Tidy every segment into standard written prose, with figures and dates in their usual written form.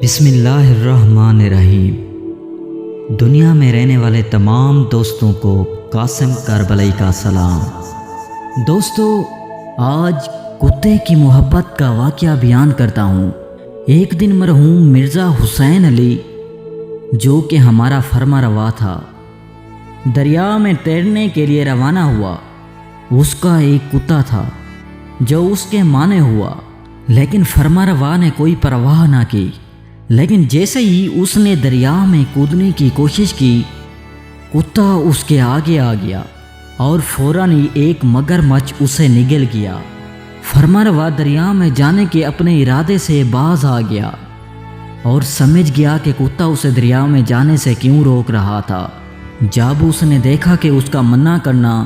بسم اللہ الرحمن الرحیم۔ دنیا میں رہنے والے تمام دوستوں کو قاسم کربلائی کا سلام۔ دوستو، آج کتے کی محبت کا واقعہ بیان کرتا ہوں۔ ایک دن مرحوم مرزا حسین علی، جو کہ ہمارا فرما روا تھا، دریا میں تیرنے کے لیے روانہ ہوا۔ اس کا ایک کتا تھا جو اس کے مانے ہوا، لیکن فرما روا نے کوئی پرواہ نہ کی۔ لیکن جیسے ہی اس نے دریا میں کودنے کی کوشش کی، کتا اس کے آگے آ گیا اور فوراً ہی ایک مگرمچھ اسے نگل گیا۔ فرما روا دریا میں جانے کے اپنے ارادے سے باز آ گیا اور سمجھ گیا کہ کتا اسے دریا میں جانے سے کیوں روک رہا تھا۔ جب اس نے دیکھا کہ اس کا منع کرنا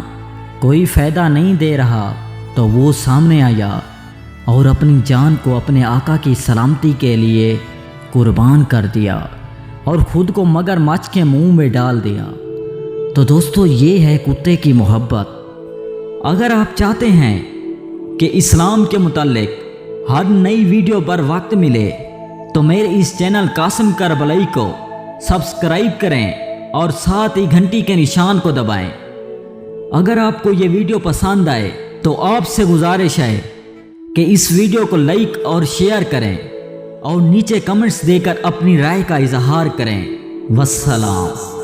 کوئی فائدہ نہیں دے رہا، تو وہ سامنے آیا اور اپنی جان کو اپنے آقا کی سلامتی کے لیے قربان کر دیا اور خود کو مگرمچھ کے منہ میں ڈال دیا۔ تو دوستو، یہ ہے کتے کی محبت۔ اگر آپ چاہتے ہیں کہ اسلام کے متعلق ہر نئی ویڈیو پر وقت ملے، تو میرے اس چینل قاسم کربلائی کو سبسکرائب کریں اور ساتھ ہی گھنٹی کے نشان کو دبائیں۔ اگر آپ کو یہ ویڈیو پسند آئے تو آپ سے گزارش ہے کہ اس ویڈیو کو لائک اور شیئر کریں اور نیچے کمنٹس دے کر اپنی رائے کا اظہار کریں۔ والسلام۔